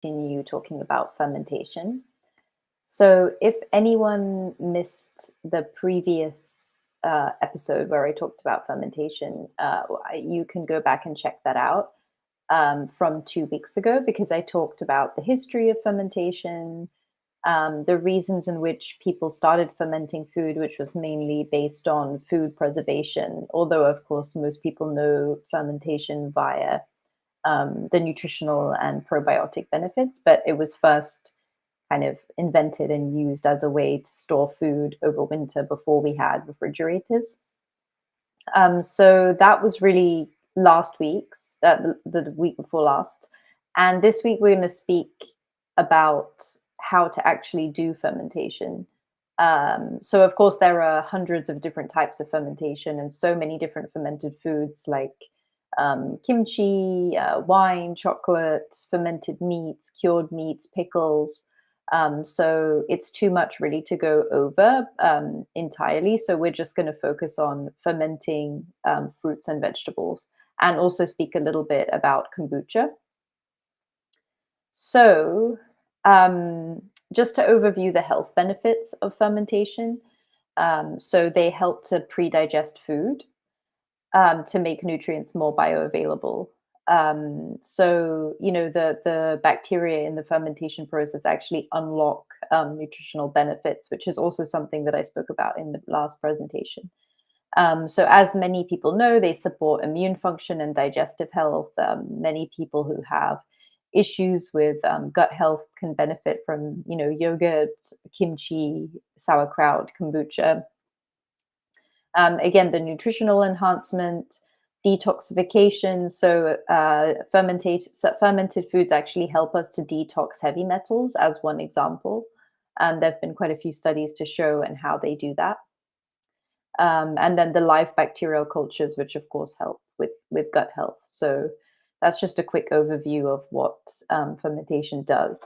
continue talking about fermentation. So, if anyone missed the previous episode where I talked about fermentation, you can go back and check that out from 2 weeks ago because I talked about the history of fermentation, the reasons in which people started fermenting food, which was mainly based on food preservation, although, of course, most people know fermentation via the nutritional and probiotic benefits, but it was first kind of invented and used as a way to store food over winter before we had refrigerators. So that was really last week's, the week before last. And this week we're going to speak about how to actually do fermentation. So, of course, there are hundreds of different types of fermentation and so many different fermented foods like kimchi, wine, chocolate, fermented meats, cured meats, pickles. So it's too much really to go over entirely. So we're just going to focus on fermenting fruits and vegetables and also speak a little bit about kombucha. So, just to overview the health benefits of fermentation, so they help to pre-digest food to make nutrients more bioavailable. So, the bacteria in the fermentation process actually unlock nutritional benefits, which is also something that I spoke about in the last presentation. So, as many people know, they support immune function and digestive health. Many people who have issues with gut health can benefit from, yogurt, kimchi, sauerkraut, kombucha. Again, the nutritional enhancement, detoxification. So, fermented foods actually help us to detox heavy metals, as one example. There have been quite a few studies to show and how they do that. And then the live bacterial cultures, which of course help with gut health. So that's just a quick overview of what fermentation does.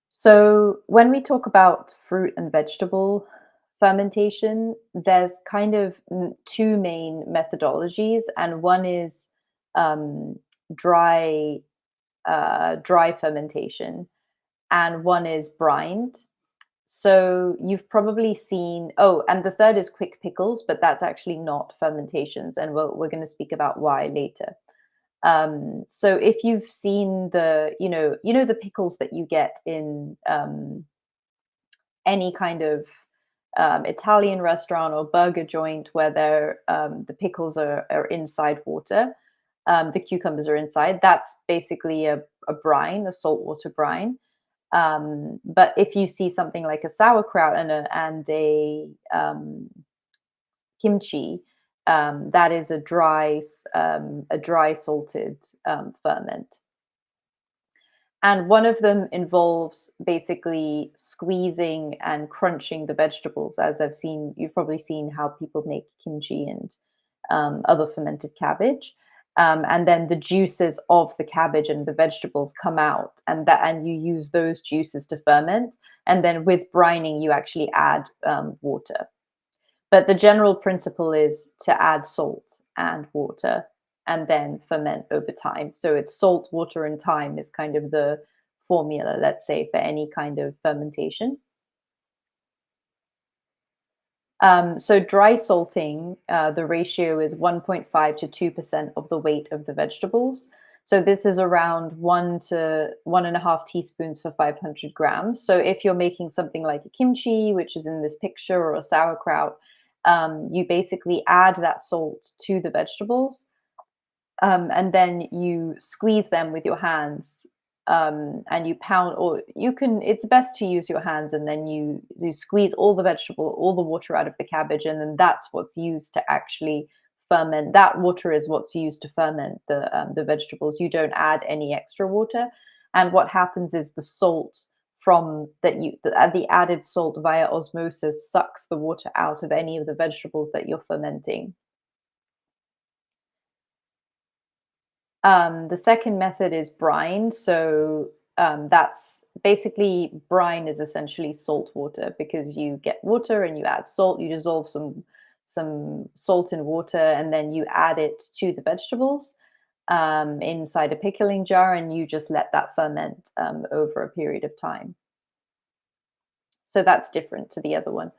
So when we talk about fruit and vegetable fermentation, there's kind of two main methodologies, and one is um, dry dry fermentation, and one is brined. So you've probably seen, oh, and the third is quick pickles, but that's actually not fermentations, and we're going to speak about why later. So if you've seen the pickles that you get in any kind of Italian restaurant or burger joint where the pickles are inside water, the cucumbers are inside. That's basically a brine, a saltwater brine. But if you see something like a sauerkraut and a kimchi, that is a dry salted ferment. And one of them involves basically squeezing and crunching the vegetables, as you've probably seen how people make kimchi and other fermented cabbage. And then the juices of the cabbage and the vegetables come out, and you use those juices to ferment. And then with brining, you actually add water. But the general principle is to add salt and water and then ferment over time. So it's salt, water, and time is kind of the formula, let's say, for any kind of fermentation. So dry salting, the ratio is 1.5 to 2% of the weight of the vegetables. So this is around 1 to 1.5 teaspoons for 500 grams. So if you're making something like a kimchi, which is in this picture, or a sauerkraut, you basically add that salt to the vegetables, and then you squeeze them with your hands, and you pound, or it's best to use your hands, and then you squeeze all the water out of the cabbage, and then that's what's used to actually ferment. That water is what's used to ferment the vegetables. You don't add any extra water. And what happens is the salt from the added salt via osmosis sucks the water out of any of the vegetables that you're fermenting. The second method is brine. So that's basically, brine is essentially salt water, because you get water and you add salt, you dissolve some salt in water, and then you add it to the vegetables. inside a pickling jar, and you just let that ferment over a period of time. So that's different to the other one.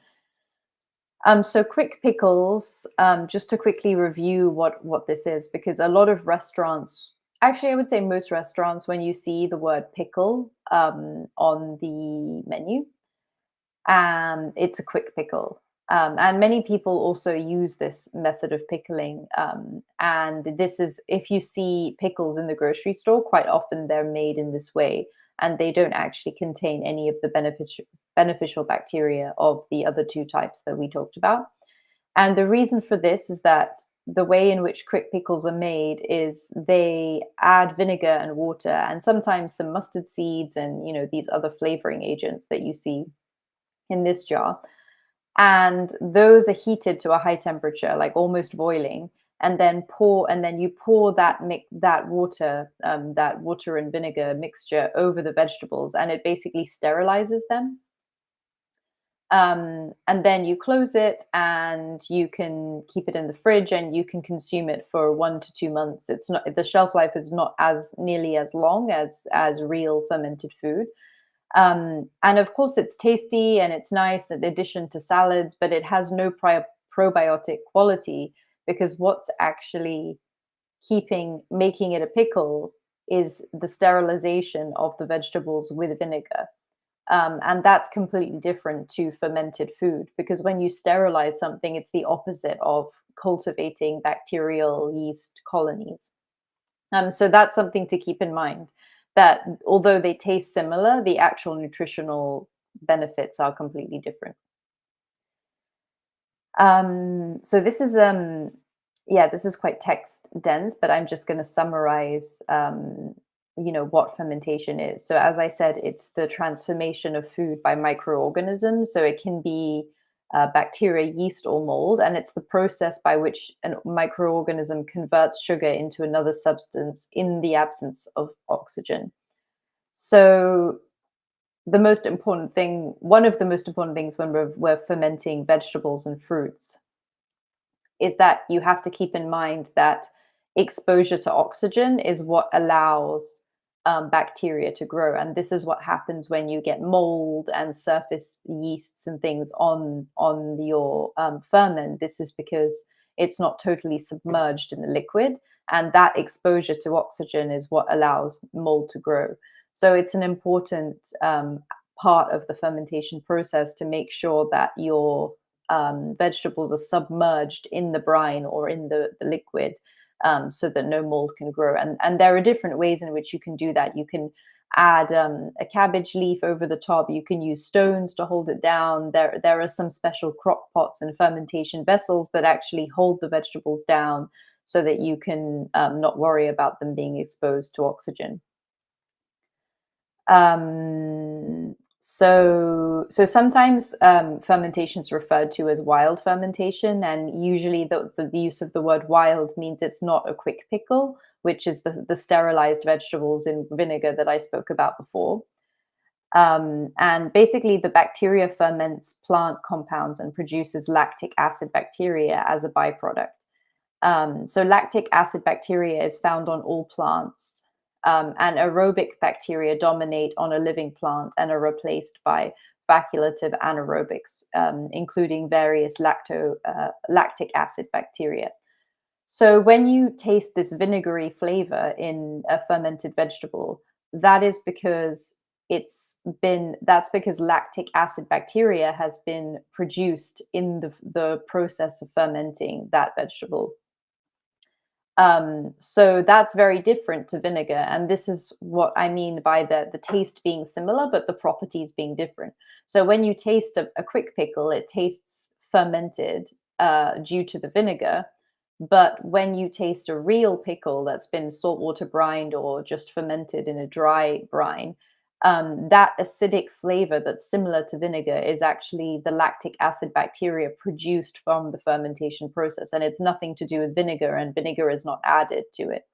So quick pickles, just to quickly review what this is, because a lot of restaurants, actually, I would say most restaurants, when you see the word pickle on the menu, it's a quick pickle. And many people also use this method of pickling. And this is, if you see pickles in the grocery store, quite often they're made in this way, and they don't actually contain any of the beneficial bacteria of the other two types that we talked about. And the reason for this is that the way in which quick pickles are made is they add vinegar and water and sometimes some mustard seeds and these other flavoring agents that you see in this jar, and those are heated to a high temperature, like almost boiling, and then you pour that water and vinegar mixture over the vegetables, and it basically sterilizes them. And then you close it, and you can keep it in the fridge, and you can consume it for 1 to 2 months. It's not The shelf life is not as nearly as long as real fermented food. And of course, it's tasty and it's nice in addition to salads, but it has no probiotic quality, because what's actually making it a pickle is the sterilization of the vegetables with vinegar. And that's completely different to fermented food, because when you sterilize something, it's the opposite of cultivating bacterial yeast colonies. So that's something to keep in mind, that although they taste similar, the actual nutritional benefits are completely different. So this is quite text dense, but I'm just going to summarize what fermentation is. So as I said, it's the transformation of food by microorganisms. So it can be bacteria, yeast, or mold, and it's the process by which a microorganism converts sugar into another substance in the absence of oxygen. So one of the most important things when we're fermenting vegetables and fruits, is that you have to keep in mind that exposure to oxygen is what allows bacteria to grow. And this is what happens when you get mold and surface yeasts and things on your ferment. This is because it's not totally submerged in the liquid, and that exposure to oxygen is what allows mold to grow. So it's an important part of the fermentation process to make sure that your vegetables are submerged in the brine or in the liquid, so that no mold can grow. And there are different ways in which you can do that. You can add a cabbage leaf over the top. You can use stones to hold it down. There are some special crock pots and fermentation vessels that actually hold the vegetables down, so that you can not worry about them being exposed to oxygen. So sometimes fermentation is referred to as wild fermentation, and usually the use of the word wild means it's not a quick pickle, which is the sterilized vegetables in vinegar that I spoke about before. And basically, the bacteria ferments plant compounds and produces lactic acid bacteria as a byproduct. So lactic acid bacteria is found on all plants, and aerobic bacteria dominate on a living plant and are replaced by facultative anaerobics, including various lactic acid bacteria. So when you taste this vinegary flavor in a fermented vegetable, that is because that's because lactic acid bacteria has been produced in the process of fermenting that vegetable. So that's very different to vinegar, and this is what I mean by the taste being similar, but the properties being different. So when you taste a quick pickle, it tastes fermented due to the vinegar, but when you taste a real pickle that's been saltwater brined or just fermented in a dry brine, that acidic flavor that's similar to vinegar is actually the lactic acid bacteria produced from the fermentation process. And it's nothing to do with vinegar, and vinegar is not added to it.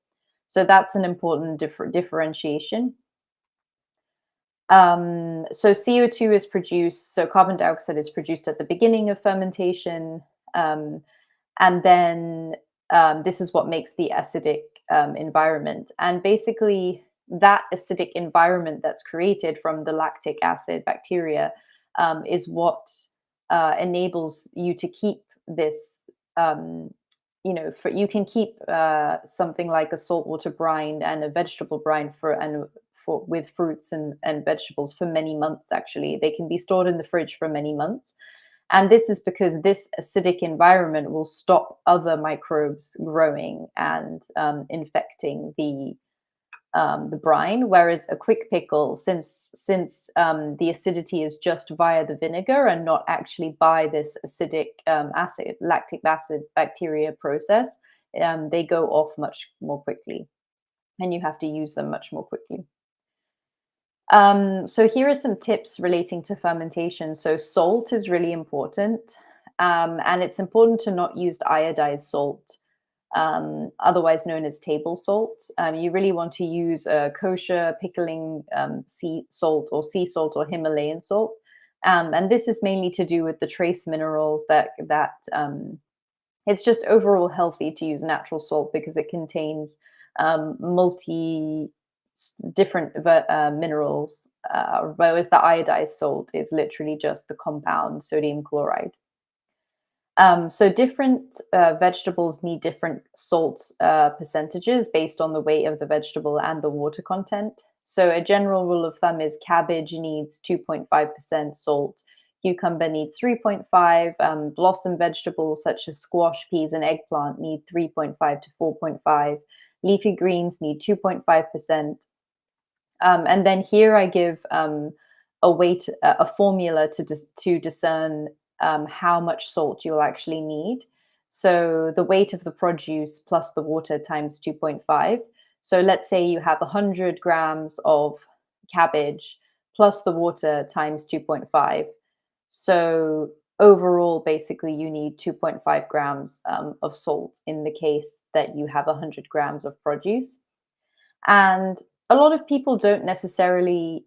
So that's an important differentiation. So CO2 is produced, so carbon dioxide is produced at the beginning of fermentation. And then This is what makes the acidic environment. And basically, that acidic environment that's created from the lactic acid bacteria is what enables you to keep this. For you can keep something like a saltwater brine and a vegetable brine for with fruits and vegetables for many months. Actually, they can be stored in the fridge for many months, and this is because this acidic environment will stop other microbes growing and infecting the brine. Whereas a quick pickle, since the acidity is just via the vinegar and not actually by this acidic lactic acid bacteria process, they go off much more quickly, and you have to use them much more quickly. So here are some tips relating to fermentation. So salt is really important, and it's important to not use iodized salt, otherwise known as table salt. You really want to use kosher pickling sea salt or sea salt or Himalayan salt, and this is mainly to do with the trace minerals that it's just overall healthy to use natural salt because it contains multi different minerals, whereas the iodized salt is literally just the compound sodium chloride. So different vegetables need different salt percentages based on the weight of the vegetable and the water content. So a general rule of thumb is cabbage needs 2.5% salt, cucumber needs 3.5, blossom vegetables such as squash, peas, and eggplant need 3.5 to 4.5, leafy greens need 2.5%. And then here I give a formula to discern how much salt you'll actually need. So the weight of the produce plus the water times 2.5. So let's say you have 100 grams of cabbage plus the water times 2.5. So overall, basically, you need 2.5 grams of salt in the case that you have 100 grams of produce. And a lot of people don't necessarily,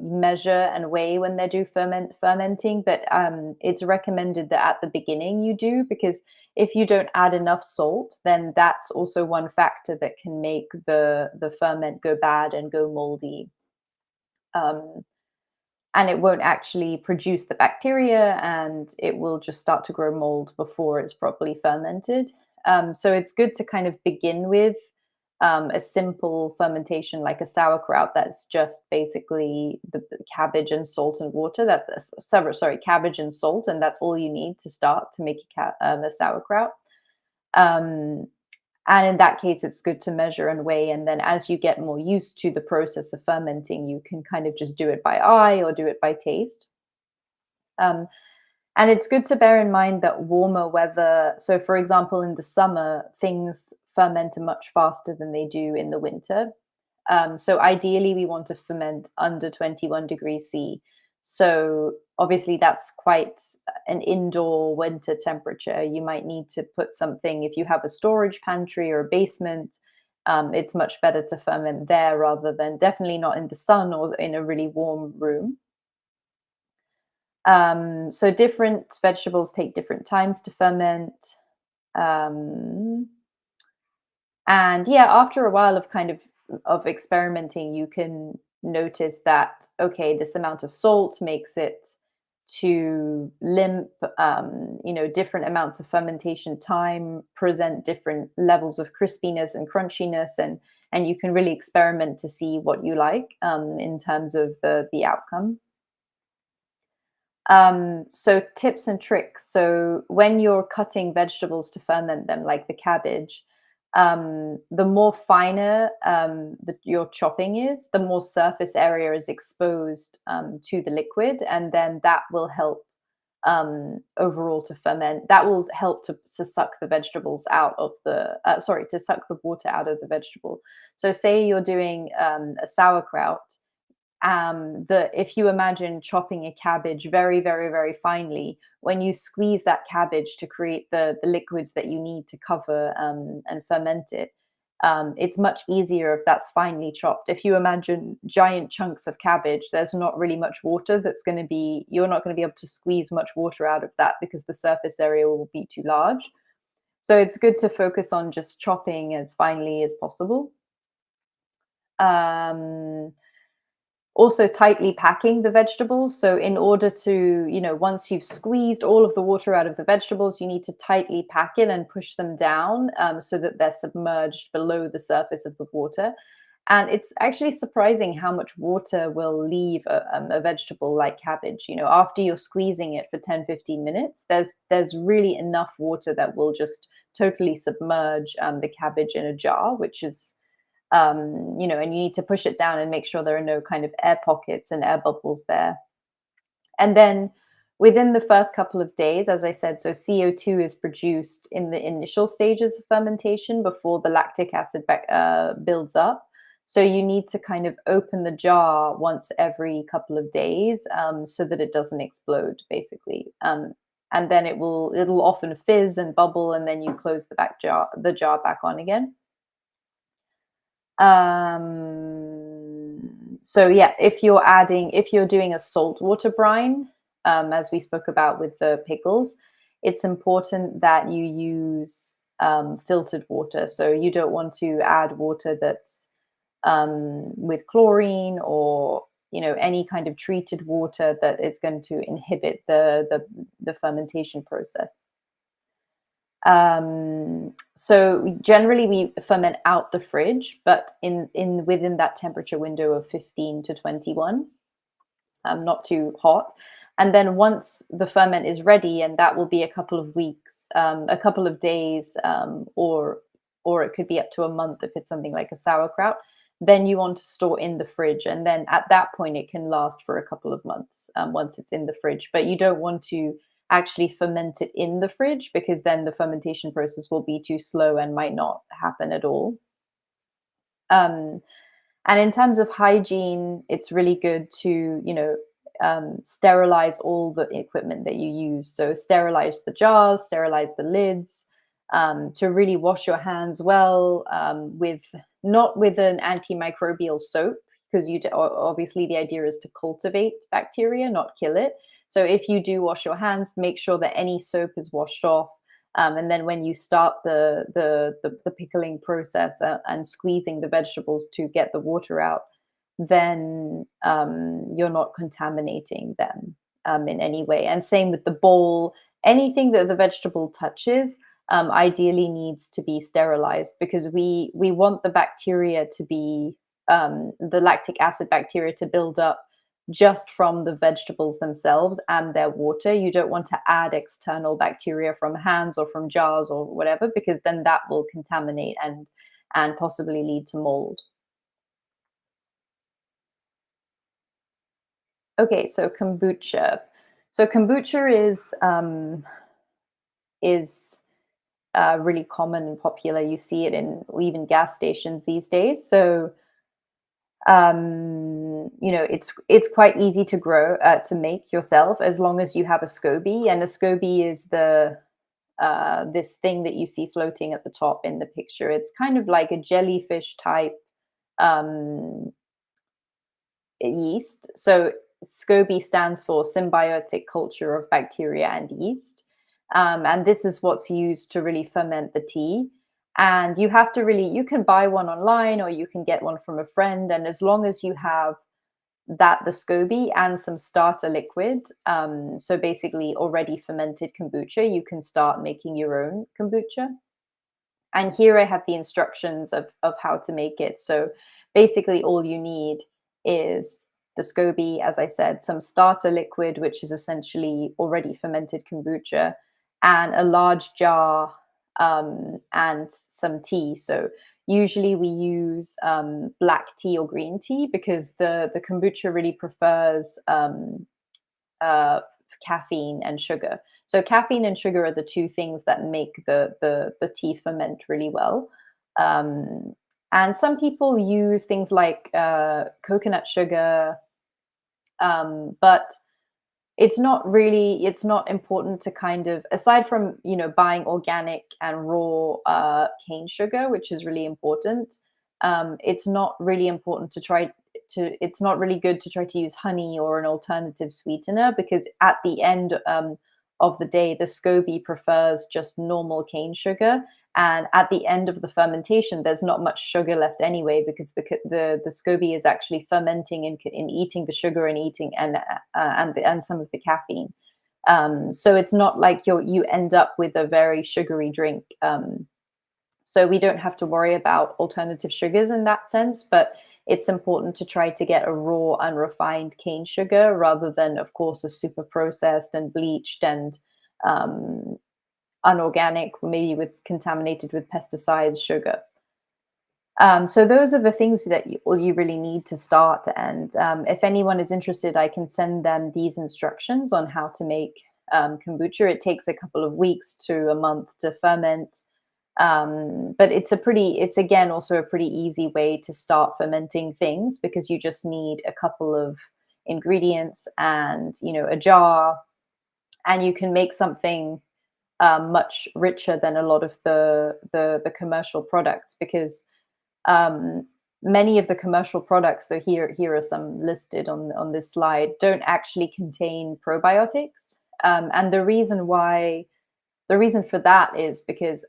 measure and weigh when they do fermenting, but it's recommended that at the beginning you do, because if you don't add enough salt, then that's also one factor that can make the ferment go bad and go moldy. Um, and it won't actually produce the bacteria, and it will just start to grow mold before it's properly fermented. So it's good to kind of begin with a simple fermentation like a sauerkraut that's just basically the cabbage and salt and water. Sorry, cabbage and salt, and that's all you need to start to make a sauerkraut. Um, and in that case, it's good to measure and weigh. And then as you get more used to the process of fermenting, you can kind of just do it by eye or do it by taste. Um, and it's good to bear in mind that warmer weather, so for example, in the summer, things ferment much faster than they do in the winter. So ideally, we want to ferment under 21 degrees C. So obviously, that's quite an indoor winter temperature. You might need to put something, if you have a storage pantry or a basement, it's much better to ferment there rather than definitely not in the sun or in a really warm room. So different vegetables take different times to ferment. Um, and yeah, after a while of experimenting, you can notice that okay, this amount of salt makes it too limp. Different amounts of fermentation time present different levels of crispiness and crunchiness, and you can really experiment to see what you like in terms of the outcome. So tips and tricks. So when you're cutting vegetables to ferment them, like the cabbage, the more finer your chopping is, the more surface area is exposed to the liquid, and then that will help overall to ferment. That will help to suck the vegetables out of to suck the water out of the vegetable. So say you're doing a sauerkraut, the if you imagine chopping a cabbage very, very, very finely, when you squeeze that cabbage to create the liquids that you need to cover and ferment it, it's much easier if that's finely chopped. If you imagine giant chunks of cabbage, there's not really much water you're not going to be able to squeeze much water out of that because the surface area will be too large. So it's good to focus on just chopping as finely as possible. Um, Also tightly packing the vegetables. So in order to, once you've squeezed all of the water out of the vegetables, you need to tightly pack it and push them down, so that they're submerged below the surface of the water. And it's actually surprising how much water will leave a vegetable like cabbage. After you're squeezing it for 10-15 minutes, there's really enough water that will just totally submerge the cabbage in a jar, which is and you need to push it down and make sure there are no kind of air pockets and air bubbles there. And then within the first couple of days, as I said, so CO2 is produced in the initial stages of fermentation before the lactic acid builds up. So you need to kind of open the jar once every couple of days, so that it doesn't explode, basically. And then it'll often fizz and bubble, and then you close the jar back on again. So yeah, if you're doing a saltwater brine, as we spoke about with the pickles, it's important that you use filtered water. So you don't want to add water that's with chlorine, or any kind of treated water that is going to inhibit the fermentation process. So generally we ferment out the fridge, but in within that temperature window of 15 to 21, not too hot. And then once the ferment is ready, and that will be a couple of weeks, a couple of days, or it could be up to a month if it's something like a sauerkraut. Then you want to store in the fridge, and then at that point it can last for a couple of months, once it's in the fridge. But you don't want to actually ferment it in the fridge, because then the fermentation process will be too slow and might not happen at all. Um, and in terms of hygiene, it's really good to, sterilize all the equipment that you use. So sterilize the jars, sterilize the lids, to really wash your hands well, with not with an antimicrobial soap, because obviously the idea is to cultivate bacteria, not kill it. So if you do wash your hands, make sure that any soap is washed off. And then when you start the pickling process, and squeezing the vegetables to get the water out, then you're not contaminating them in any way. And same with the bowl. Anything that the vegetable touches, ideally needs to be sterilized, because we want the bacteria to be the lactic acid bacteria to build up just from the vegetables themselves and their water. You don't want to add external bacteria from hands or from jars or whatever, because then that will contaminate and possibly lead to mold. Okay, so kombucha. So kombucha is really common and popular. You see it in even gas stations these days. So it's quite easy to grow, to make yourself, as long as you have a SCOBY. And a SCOBY is the this thing that you see floating at the top in the picture. It's kind of like a jellyfish type um, yeast. So SCOBY stands for symbiotic culture of bacteria and yeast. And this is what's used to really ferment the tea. And you have to really, you can buy one online, or you can get one from a friend. And as long as you have the SCOBY and some starter liquid, so basically already fermented kombucha, you can start making your own kombucha. And here I have the instructions of how to make it. So basically, all you need is the SCOBY, as I said, some starter liquid, which is essentially already fermented kombucha, and a large jar, and some tea. So usually we use black tea or green tea, because the kombucha really prefers uh, caffeine and sugar. So caffeine and sugar are the two things that make the tea ferment really well. Um, and some people use things like coconut sugar, but it's not important to kind of, aside from buying organic and raw cane sugar, which is really important. It's not really important to try to It's not really good to try to use honey or an alternative sweetener, because at the end, of the day, the SCOBY prefers just normal cane sugar. And at the end of the fermentation, there's not much sugar left anyway, because the SCOBY is actually fermenting in eating the sugar and eating and some of the caffeine. So it's not like you end up with a very sugary drink. So we don't have to worry about alternative sugars in that sense, but it's important to try to get a raw, unrefined cane sugar rather than, of course, a super processed and bleached and um, unorganic, maybe with contaminated with pesticides sugar. So those are the things that you really need to start. And if anyone is interested, I can send them these instructions on how to make kombucha. It takes a couple of weeks to a month to ferment. But it's again also a pretty easy way to start fermenting things, because you just need a couple of ingredients and a jar, and you can make something much richer than a lot of the commercial products, because um, many of the commercial products, so here are some listed on this slide, don't actually contain probiotics. And the reason for that is because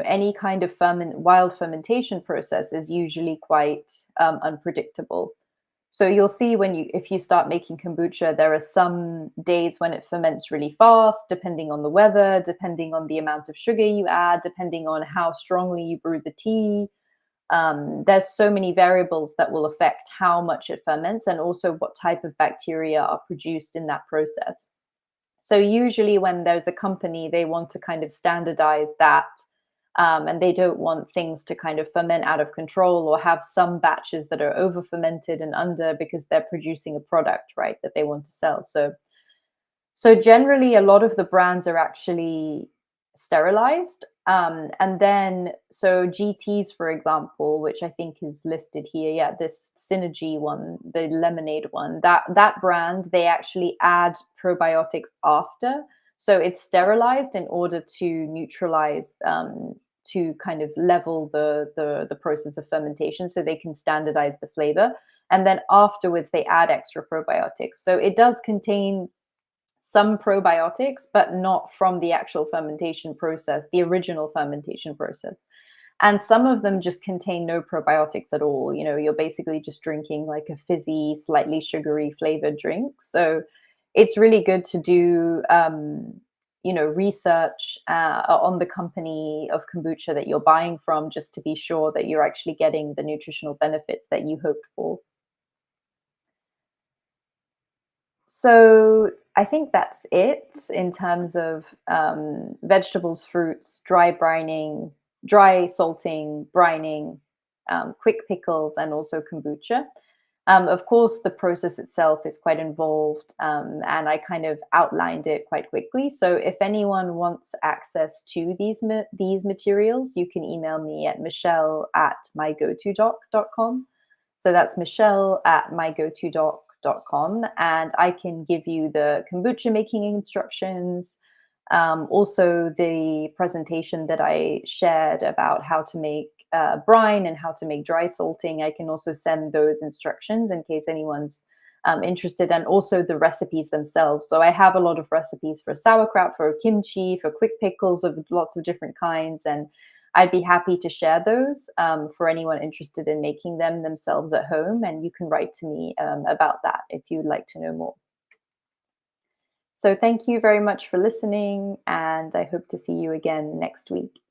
any kind of wild fermentation process is usually quite unpredictable. So you'll see if you start making kombucha, there are some days when it ferments really fast, depending on the weather, depending on the amount of sugar you add, depending on how strongly you brew the tea. There's so many variables that will affect how much it ferments and also what type of bacteria are produced in that process. So usually when there's a company, they want to kind of standardize that, and they don't want things to kind of ferment out of control or have some batches that are over fermented and under, because they're producing a product, right, that they want to sell. So generally, a lot of the brands are actually sterilized. And then, so GTs, for example, which I think is listed here, yeah, this Synergy one, the lemonade one, that brand, they actually add probiotics after. So it's sterilized in order to neutralize, to kind of level the process of fermentation, so they can standardize the flavor. And then afterwards, they add extra probiotics. So it does contain some probiotics, but not from the actual fermentation process, the original fermentation process. And some of them just contain no probiotics at all. You're basically just drinking like a fizzy, slightly sugary flavored drink. So it's really good to do, research on the company of kombucha that you're buying from, just to be sure that you're actually getting the nutritional benefits that you hoped for. So I think that's it in terms of vegetables, fruits, dry salting, brining, quick pickles, and also kombucha. Of course, the process itself is quite involved, and I kind of outlined it quite quickly. So if anyone wants access to these materials, you can email me at michelle@mygotodoc.com. So that's michelle@mygotodoc.com, and I can give you the kombucha making instructions, also the presentation that I shared about how to make brine and how to make dry salting. I can also send those instructions in case anyone's interested, and also the recipes themselves. So I have a lot of recipes for sauerkraut, for kimchi, for quick pickles of lots of different kinds, and I'd be happy to share those for anyone interested in making them themselves at home. And you can write to me about that if you'd like to know more. So thank you very much for listening, and I hope to see you again next week.